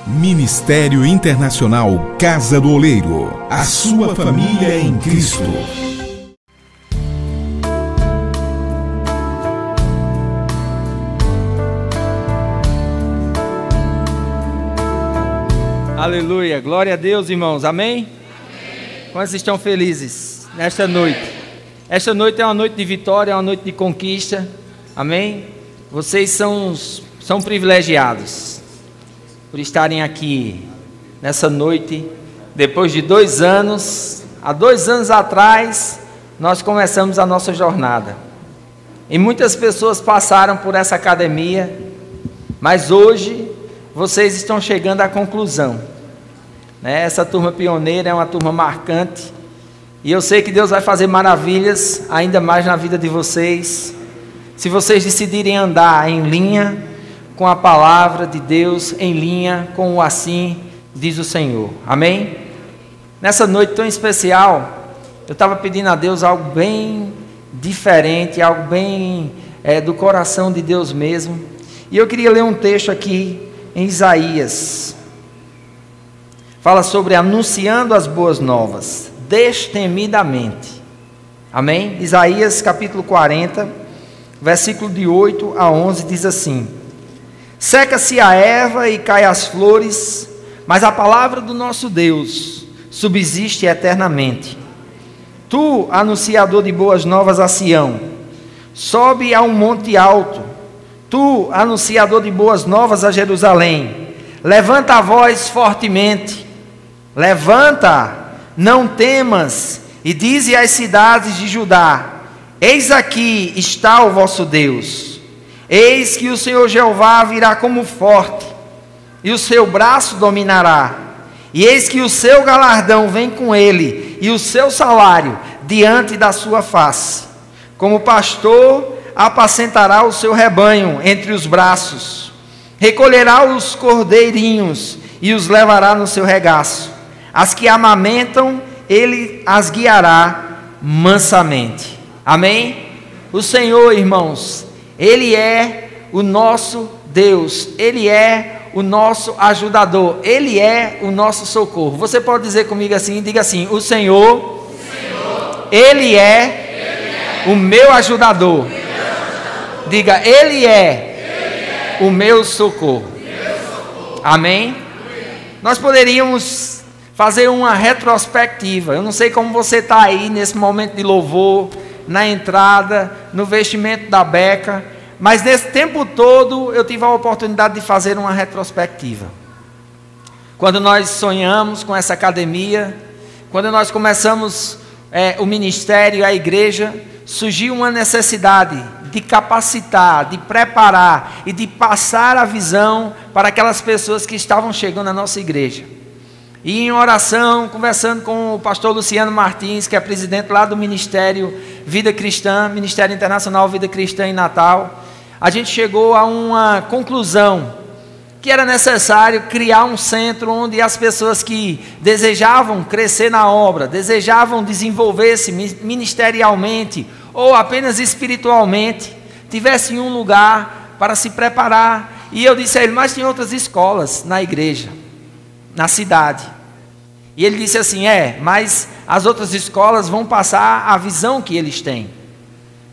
Ministério Internacional Casa do Oleiro. A sua família em Cristo. Aleluia, glória a Deus, irmãos, amém? Quantos estão felizes nesta noite? Esta noite é uma noite de vitória, é uma noite de conquista, amém? Vocês são privilegiados por estarem aqui nessa noite, depois de 2 anos. Há 2 anos atrás, nós começamos a nossa jornada, e muitas pessoas passaram por essa academia, mas hoje vocês estão chegando à conclusão, né? Essa turma pioneira é uma turma marcante, e eu sei que Deus vai fazer maravilhas ainda mais na vida de vocês, se vocês decidirem andar em linha com a palavra de Deus, em linha com o assim diz o Senhor, amém? Nessa noite tão especial, eu estava pedindo a Deus algo bem diferente, algo bem do coração de Deus mesmo, e eu queria ler um texto aqui em Isaías. Fala sobre anunciando as boas novas, destemidamente, amém? Isaías capítulo 40, versículo de 8 a 11, diz assim: seca-se a erva e cai as flores, mas a palavra do nosso Deus subsiste eternamente. Tu, anunciador de boas novas a Sião, sobe a um monte alto. Tu, anunciador de boas novas a Jerusalém, levanta a voz fortemente. Levanta, não temas, e dize às cidades de Judá: eis aqui está o vosso Deus. Eis que o Senhor Jeová virá como forte, e o seu braço dominará. E eis que o seu galardão vem com ele, e o seu salário diante da sua face. Como pastor, apacentará o seu rebanho entre os braços. Recolherá os cordeirinhos, e os levará no seu regaço. As que amamentam, ele as guiará mansamente. Amém? O Senhor, irmãos, Ele é o nosso Deus, Ele é o nosso ajudador, Ele é o nosso socorro. Você pode dizer comigo assim, diga assim: o Senhor, Ele é o meu ajudador. Diga, Ele é o meu socorro. Amém? Nós poderíamos fazer uma retrospectiva. Eu não sei como você está aí nesse momento de louvor, na entrada, no vestimento da beca, mas nesse tempo todo eu tive a oportunidade de fazer uma retrospectiva. Quando nós sonhamos com essa academia, quando nós começamos o ministério, a igreja, surgiu uma necessidade de capacitar, de preparar e de passar a visão para aquelas pessoas que estavam chegando à nossa igreja. E em oração, conversando com o pastor Luciano Martins, que é presidente lá do Ministério Vida Cristã, Ministério Internacional Vida Cristã em Natal, a gente chegou a uma conclusão, que era necessário criar um centro onde as pessoas que desejavam crescer na obra, desejavam desenvolver-se ministerialmente ou apenas espiritualmente, tivessem um lugar para se preparar. E eu disse a ele: mas tem outras escolas na igreja, na cidade. E ele disse assim: mas as outras escolas vão passar a visão que eles têm.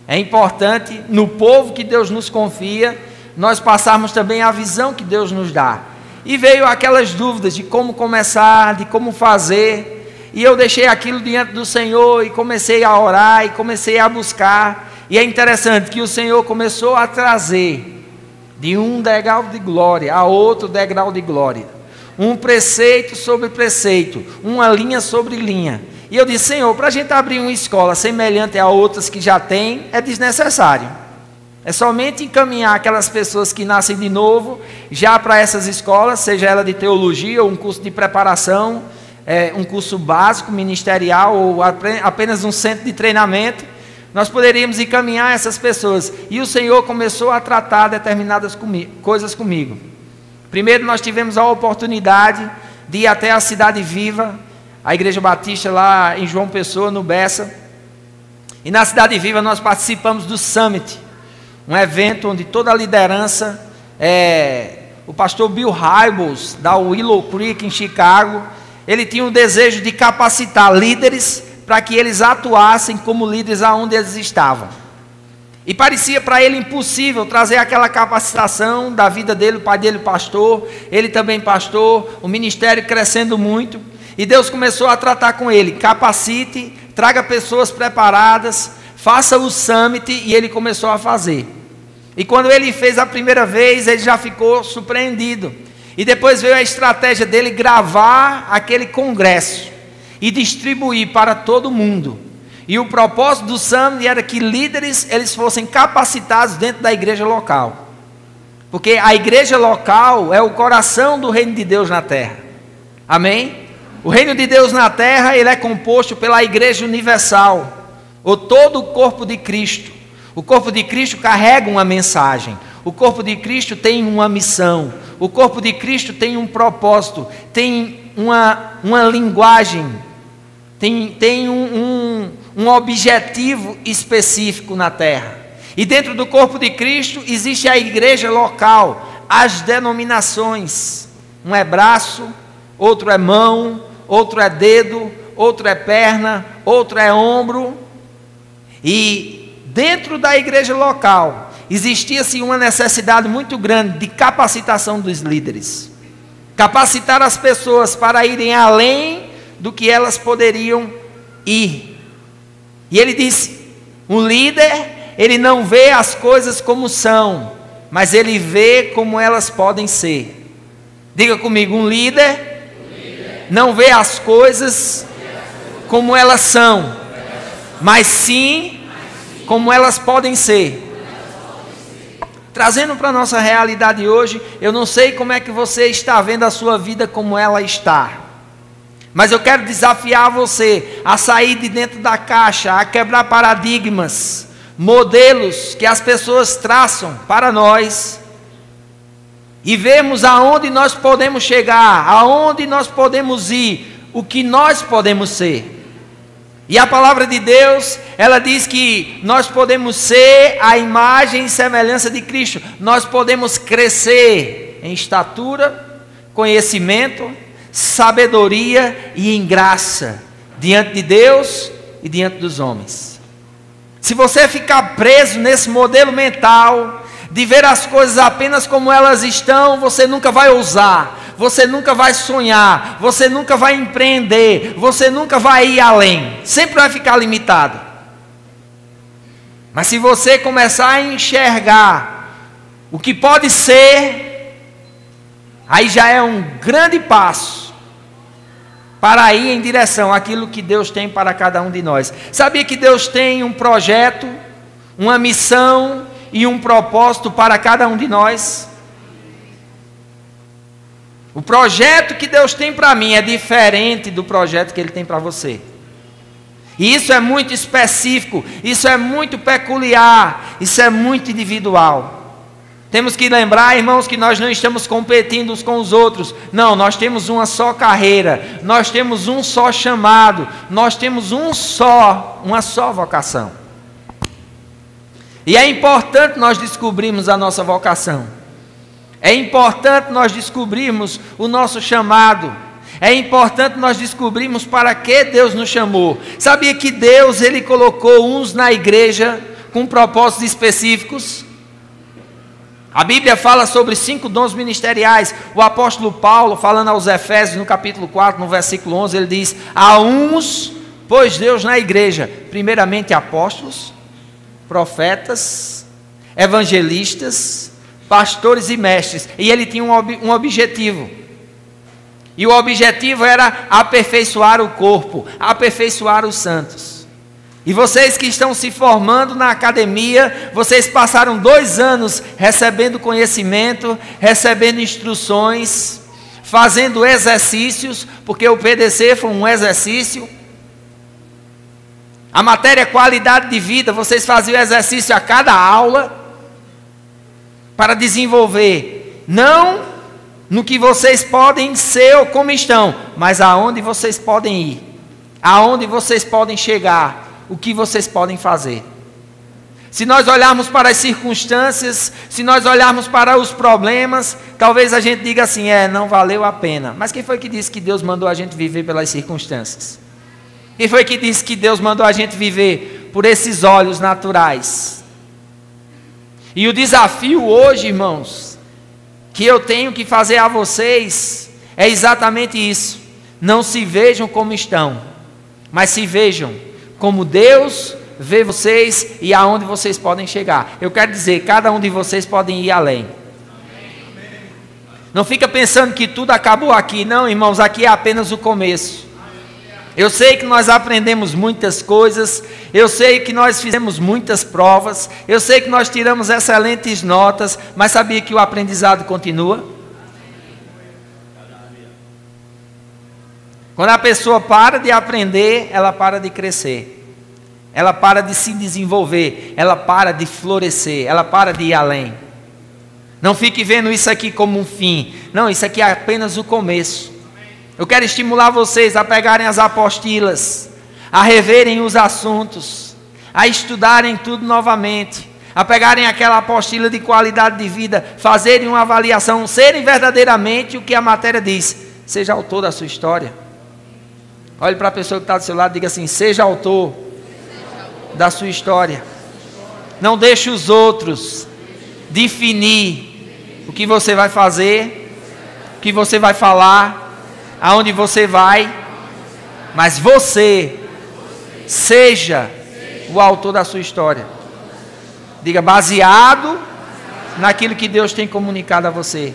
É importante, no povo que Deus nos confia, nós passarmos também a visão que Deus nos dá. E veio aquelas dúvidas de como começar, de como fazer, e eu deixei aquilo diante do Senhor, e comecei a orar, e comecei a buscar, e é interessante que o Senhor começou a trazer, de um degrau de glória a outro degrau de glória, um preceito sobre preceito, uma linha sobre linha. E eu disse: Senhor, para a gente abrir uma escola semelhante a outras que já tem, é desnecessário. É somente encaminhar aquelas pessoas que nascem de novo, já para essas escolas, seja ela de teologia ou um curso de preparação, um curso básico, ministerial, ou apenas um centro de treinamento. Nós poderíamos encaminhar essas pessoas. E o Senhor começou a tratar determinadas coisas comigo. Primeiro, nós tivemos a oportunidade de ir até a Cidade Viva, a Igreja Batista lá em João Pessoa, no Bessa. E na Cidade Viva nós participamos do Summit, um evento onde toda a liderança o pastor Bill Hybels, da Willow Creek, em Chicago, ele tinha o desejo de capacitar líderes para que eles atuassem como líderes aonde eles estavam. E parecia para ele impossível trazer aquela capacitação da vida dele, o pai dele pastor, ele também pastor, o ministério crescendo muito. E Deus começou a tratar com ele: capacite, traga pessoas preparadas, faça o summit, e ele começou a fazer. E quando ele fez a primeira vez, ele já ficou surpreendido. E depois veio a estratégia dele gravar aquele congresso e distribuir para todo mundo. E o propósito do summit era que líderes eles fossem capacitados dentro da igreja local. Porque a igreja local é o coração do reino de Deus na terra. Amém? O reino de Deus na terra, ele é composto pela igreja universal, ou todo o corpo de Cristo. O corpo de Cristo carrega uma mensagem. O corpo de Cristo tem uma missão. O corpo de Cristo tem um propósito. Tem uma linguagem. Tem um objetivo específico na terra. E dentro do corpo de Cristo existe a igreja local, as denominações. Um é braço, outro é mão, outro é dedo, outro é perna, outro é ombro. E dentro da igreja local existia-se uma necessidade muito grande de capacitação dos líderes. Capacitar as pessoas para irem além do que elas poderiam ir. E ele disse: um líder, ele não vê as coisas como são, mas ele vê como elas podem ser. Diga comigo: um líder não vê as coisas como elas são, mas sim como elas podem ser. Trazendo para a nossa realidade hoje, eu não sei como é que você está vendo a sua vida como ela está, mas eu quero desafiar você a sair de dentro da caixa, a quebrar paradigmas, modelos que as pessoas traçam para nós, e vermos aonde nós podemos chegar, aonde nós podemos ir, o que nós podemos ser. E a palavra de Deus, ela diz que nós podemos ser a imagem e semelhança de Cristo. Nós podemos crescer em estatura, conhecimento, sabedoria e em graça, diante de Deus e diante dos homens. Se você ficar preso nesse modelo mental, de ver as coisas apenas como elas estão, você nunca vai ousar, você nunca vai sonhar, você nunca vai empreender, você nunca vai ir além, sempre vai ficar limitado. Mas se você começar a enxergar o que pode ser, aí já é um grande passo para ir em direção àquilo que Deus tem para cada um de nós. Sabia que Deus tem um projeto, uma missão e um propósito para cada um de nós? O projeto que Deus tem para mim é diferente do projeto que Ele tem para você. E isso é muito específico, isso é muito peculiar, isso é muito individual. Temos que lembrar, irmãos, que nós não estamos competindo uns com os outros. Não, nós temos uma só carreira, nós temos um só chamado, nós temos uma só vocação. E é importante nós descobrirmos a nossa vocação. É importante nós descobrirmos o nosso chamado. É importante nós descobrirmos para que Deus nos chamou. Sabia que Deus, Ele colocou uns na igreja com propósitos específicos? A Bíblia fala sobre 5 dons ministeriais. O apóstolo Paulo, falando aos Efésios, no capítulo 4, no versículo 11, ele diz: há uns, pois Deus na igreja, primeiramente apóstolos, profetas, evangelistas, pastores e mestres. E ele tinha um objetivo. E o objetivo era aperfeiçoar o corpo, aperfeiçoar os santos. E vocês que estão se formando na academia, vocês passaram 2 anos recebendo conhecimento, recebendo instruções, fazendo exercícios, porque o PDC foi um exercício. A matéria qualidade de vida, vocês faziam exercício a cada aula, para desenvolver, não no que vocês podem ser ou como estão, mas aonde vocês podem ir, aonde vocês podem chegar, o que vocês podem fazer. Se nós olharmos para as circunstâncias, se nós olharmos para os problemas, talvez a gente diga assim, não valeu a pena. Mas quem foi que disse que Deus mandou a gente viver pelas circunstâncias? Quem foi que disse que Deus mandou a gente viver por esses olhos naturais? E o desafio hoje, irmãos, que eu tenho que fazer a vocês, é exatamente isso. Não se vejam como estão, mas se vejam como Deus vê vocês e aonde vocês podem chegar. Eu quero dizer, cada um de vocês podem ir além. Não fica pensando que tudo acabou aqui. Não, irmãos, aqui é apenas o começo. Eu sei que nós aprendemos muitas coisas, eu sei que nós fizemos muitas provas, eu sei que nós tiramos excelentes notas, mas sabia que o aprendizado continua? Quando a pessoa para de aprender, ela para de crescer. Ela para de se desenvolver, ela para de florescer, ela para de ir além. Não fique vendo isso aqui como um fim. Não, isso aqui é apenas o começo. Eu quero estimular vocês a pegarem as apostilas, a reverem os assuntos, a estudarem tudo novamente, a pegarem aquela apostila de qualidade de vida, fazerem uma avaliação, serem verdadeiramente o que a matéria diz. Seja autor da sua história. Olhe para a pessoa que está do seu lado e diga assim, seja autor da sua história. Não deixe os outros definir o que você vai fazer, o que você vai falar, aonde você vai, mas você seja o autor da sua história. Diga, baseado naquilo que Deus tem comunicado a você.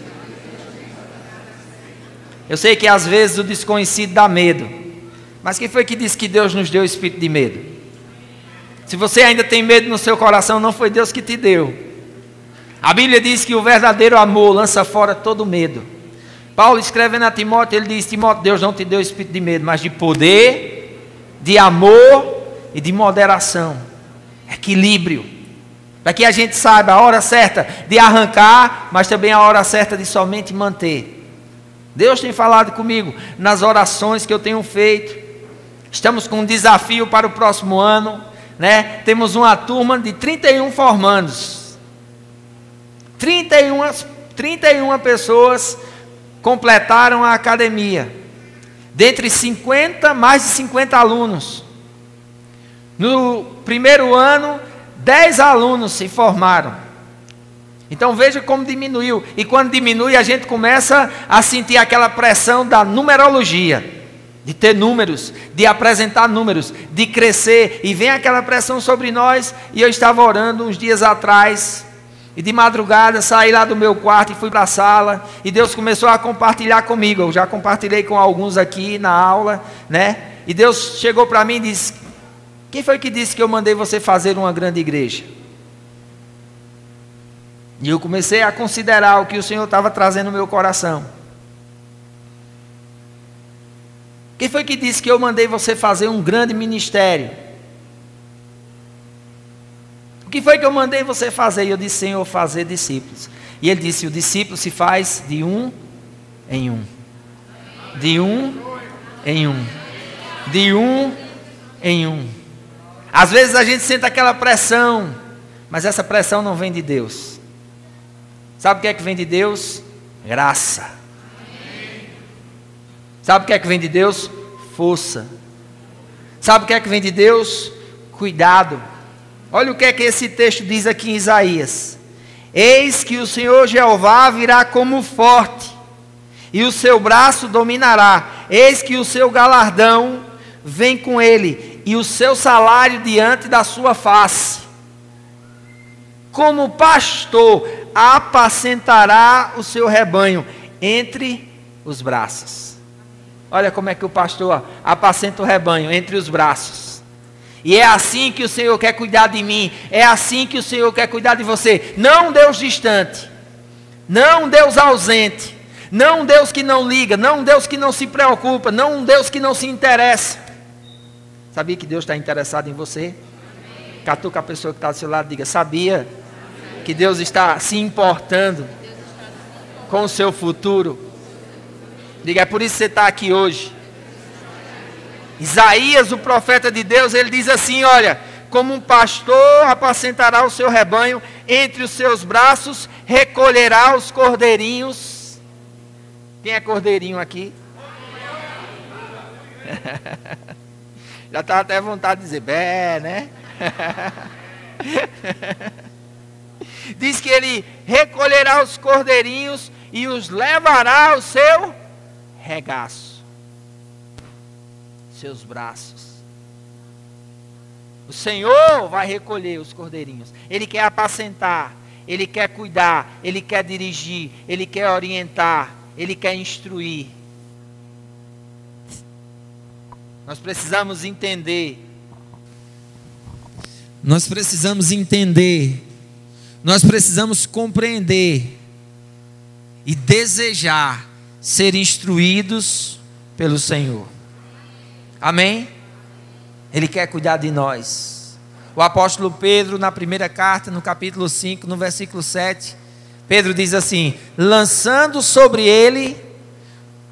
Eu sei que às vezes o desconhecido dá medo, mas quem foi que disse que Deus nos deu o espírito de medo? Se você ainda tem medo no seu coração, não foi Deus que te deu. A Bíblia diz que o verdadeiro amor lança fora todo medo. Paulo escrevendo a Timóteo, ele diz, Timóteo, Deus não te deu espírito de medo, mas de poder, de amor e de moderação. Equilíbrio. Para que a gente saiba a hora certa de arrancar, mas também a hora certa de somente manter. Deus tem falado comigo nas orações que eu tenho feito. Estamos com um desafio para o próximo ano. Temos uma turma de 31 formandos. 31 pessoas completaram a academia. Dentre mais de 50 alunos. No primeiro ano, 10 alunos se formaram. Então veja como diminuiu. E quando diminui, a gente começa a sentir aquela pressão da numerologia. De ter números, de apresentar números, de crescer, e vem aquela pressão sobre nós. E eu estava orando uns dias atrás, e de madrugada saí lá do meu quarto e fui para a sala, e Deus começou a compartilhar comigo. Eu já compartilhei com alguns aqui na aula, e Deus chegou para mim e disse, quem foi que disse que eu mandei você fazer uma grande igreja? E eu comecei a considerar o que o Senhor estava trazendo no meu coração. Quem foi que disse que eu mandei você fazer um grande ministério? O que foi que eu mandei você fazer? E eu disse, Senhor, fazer discípulos. E ele disse, o discípulo se faz de um em um. De um em um. De um em um. Às vezes a gente sente aquela pressão, mas essa pressão não vem de Deus. Sabe o que é que vem de Deus? Graça. Sabe o que é que vem de Deus? Força. Sabe o que é que vem de Deus? Cuidado. Olha o que é que esse texto diz aqui em Isaías. Eis que o Senhor Jeová virá como forte, e o seu braço dominará. Eis que o seu galardão vem com ele, e o seu salário diante da sua face. Como pastor, apacentará o seu rebanho entre os braços. Olha como é que o pastor apacenta o rebanho entre os braços. E é assim que o Senhor quer cuidar de mim. É assim que o Senhor quer cuidar de você. Não um Deus distante. Não um Deus ausente. Não um Deus que não liga. Não um Deus que não se preocupa. Não um Deus que não se interessa. Sabia que Deus está interessado em você? Catuca a pessoa que está do seu lado e diga, sabia que Deus está se importando com o seu futuro? Diga, é por isso que você está aqui hoje. Isaías, o profeta de Deus, ele diz assim, olha, como um pastor apacentará o seu rebanho, entre os seus braços recolherá os cordeirinhos. Quem é cordeirinho aqui? Já estava até vontade de dizer, bé, né? Diz que ele recolherá os cordeirinhos e os levará ao seu regaço, seus braços. O Senhor vai recolher os cordeirinhos. Ele quer apacentar, Ele quer cuidar, Ele quer dirigir, Ele quer orientar, Ele quer instruir. Nós precisamos entender. Nós precisamos compreender e desejar ser instruídos pelo Senhor. Amém? Ele quer cuidar de nós. O apóstolo Pedro, na primeira carta, no capítulo 5, no versículo 7, Pedro diz assim: lançando sobre ele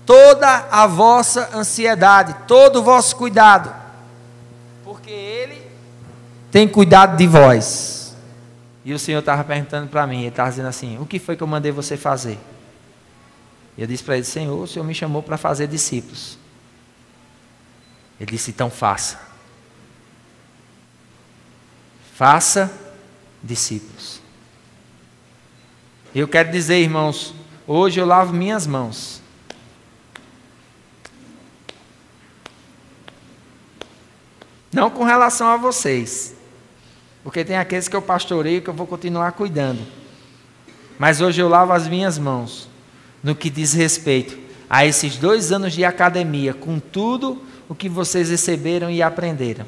toda a vossa ansiedade, todo o vosso cuidado, porque ele tem cuidado de vós. E o Senhor estava perguntando para mim, ele estava dizendo assim: o que foi que eu mandei você fazer? E eu disse para ele: Senhor, o Senhor me chamou para fazer discípulos. Ele disse: então faça. Faça discípulos. Eu quero dizer, irmãos, hoje eu lavo minhas mãos. Não com relação a vocês, porque tem aqueles que eu pastoreio que eu vou continuar cuidando. Mas hoje eu lavo as minhas mãos no que diz respeito a esses 2 anos de academia, com tudo o que vocês receberam e aprenderam.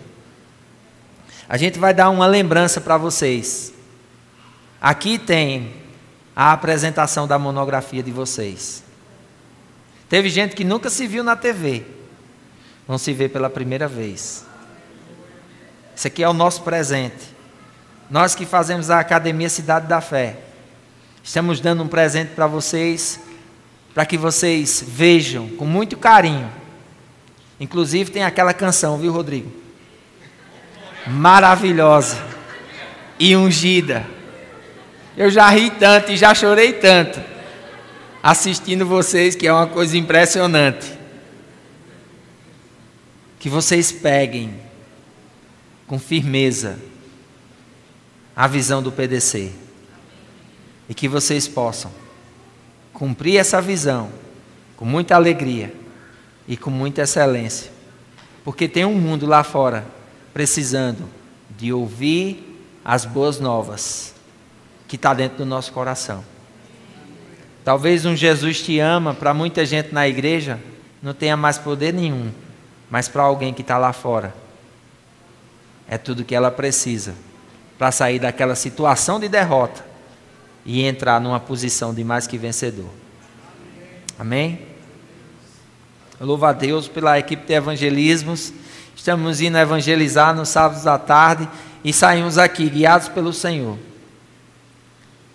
A gente vai dar uma lembrança para vocês. Aqui tem a apresentação da monografia de vocês. Teve gente que nunca se viu na TV, vão se ver pela primeira vez. Esse aqui é o nosso presente. Nós que fazemos a Academia Cidade da Fé, estamos dando um presente para vocês, para que vocês vejam com muito carinho. Inclusive tem aquela canção, viu, Rodrigo? Maravilhosa e ungida. Eu já ri tanto e já chorei tanto assistindo vocês, que é uma coisa impressionante. Que vocês peguem com firmeza a visão do PDC e que vocês possam cumprir essa visão com muita alegria e com muita excelência, porque tem um mundo lá fora precisando de ouvir as boas novas que está dentro do nosso coração. Talvez um Jesus te ama, para muita gente na igreja, não tenha mais poder nenhum, mas para alguém que está lá fora, é tudo que ela precisa para sair daquela situação de derrota e entrar numa posição de mais que vencedor. Amém? Eu louvo a Deus pela equipe de evangelismos. Estamos indo evangelizar nos sábados à tarde e saímos aqui guiados pelo Senhor.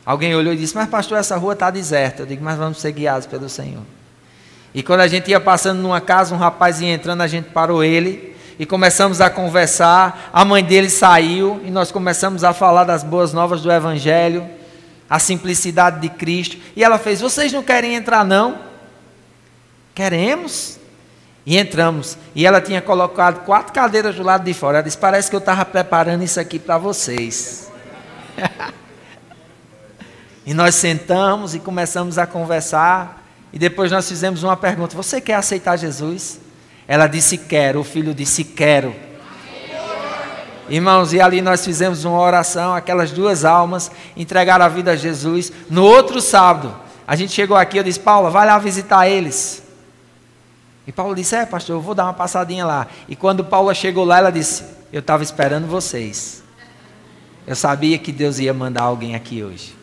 Alguém olhou e disse: mas pastor, essa rua está deserta. Eu digo: mas vamos ser guiados pelo Senhor. E quando a gente ia passando numa casa, um rapaz ia entrando, a gente parou ele e começamos a conversar. A mãe dele saiu e nós começamos a falar das boas novas do Evangelho, a simplicidade de Cristo. E ela fez: vocês não querem entrar não? Queremos. E entramos, e ela tinha colocado 4 cadeiras do lado de fora. Ela disse: parece que eu estava preparando isso aqui para vocês. E nós sentamos e começamos a conversar, e depois nós fizemos uma pergunta: você quer aceitar Jesus? Ela disse: quero. O filho disse: quero. Irmãos, e ali nós fizemos uma oração, aquelas 2 almas entregaram a vida a Jesus. No outro sábado, a gente chegou aqui, eu disse: Paula, vai lá visitar eles. E Paula disse: é, pastor, eu vou dar uma passadinha lá. E quando Paula chegou lá, ela disse: eu estava esperando vocês. Eu sabia que Deus ia mandar alguém aqui hoje.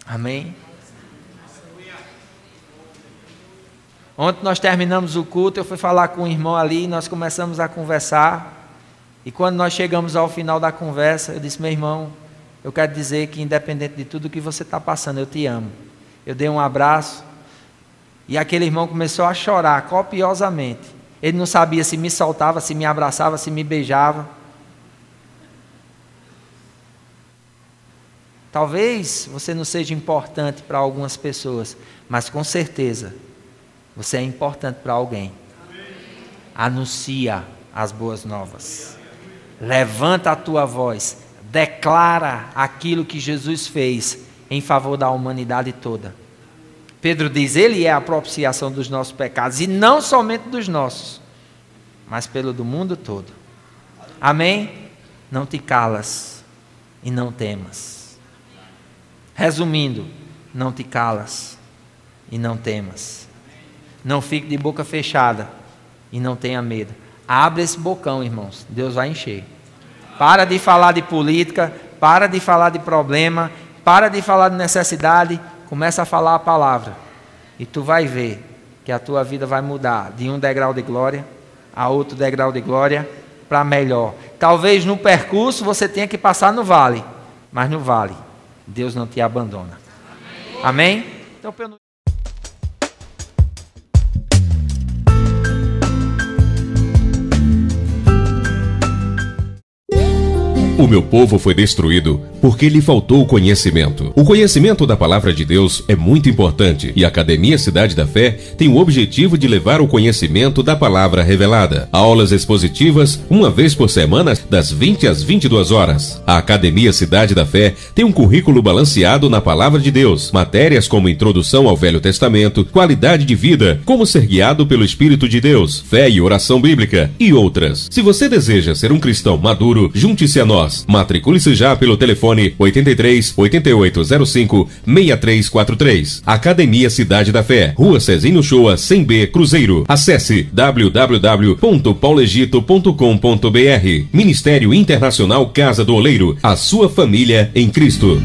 Amém? Ontem nós terminamos o culto, eu fui falar com um irmão ali, nós começamos a conversar. E quando nós chegamos ao final da conversa, eu disse: meu irmão, eu quero dizer que independente de tudo que você está passando, eu te amo. Eu dei um abraço. E aquele irmão começou a chorar copiosamente. Ele não sabia se me soltava, se me abraçava, se me beijava. Talvez você não seja importante para algumas pessoas, mas com certeza você é importante para alguém. Anuncia as boas novas. Levanta a tua voz. Declara aquilo que Jesus fez em favor da humanidade toda. Pedro diz, ele é a propiciação dos nossos pecados, e não somente dos nossos, mas pelo do mundo todo. Amém? Não te calas e não temas. Resumindo, não te calas e não temas. Não fique de boca fechada e não tenha medo. Abre esse bocão, irmãos, Deus vai encher. Para de falar de política, para de falar de problema, para de falar de necessidade, começa a falar a palavra. E tu vai ver que a tua vida vai mudar de um degrau de glória a outro degrau de glória para melhor. Talvez no percurso você tenha que passar no vale, mas no vale Deus não te abandona. Amém? Então, O meu povo foi destruído porque lhe faltou conhecimento. O conhecimento da palavra de Deus é muito importante e a Academia Cidade da Fé tem o objetivo de levar o conhecimento da palavra revelada. Aulas expositivas, uma vez por semana, das 20 às 22 horas. A Academia Cidade da Fé tem um currículo balanceado na palavra de Deus. Matérias como introdução ao Velho Testamento, qualidade de vida, como ser guiado pelo Espírito de Deus, fé e oração bíblica e outras. Se você deseja ser um cristão maduro, junte-se a nós. Matricule-se já pelo telefone 83 8805 6343. Academia Cidade da Fé, Rua Cezinho Shoa, 100B, Cruzeiro. Acesse www.paulegito.com.br. Ministério Internacional Casa do Oleiro, a sua família em Cristo.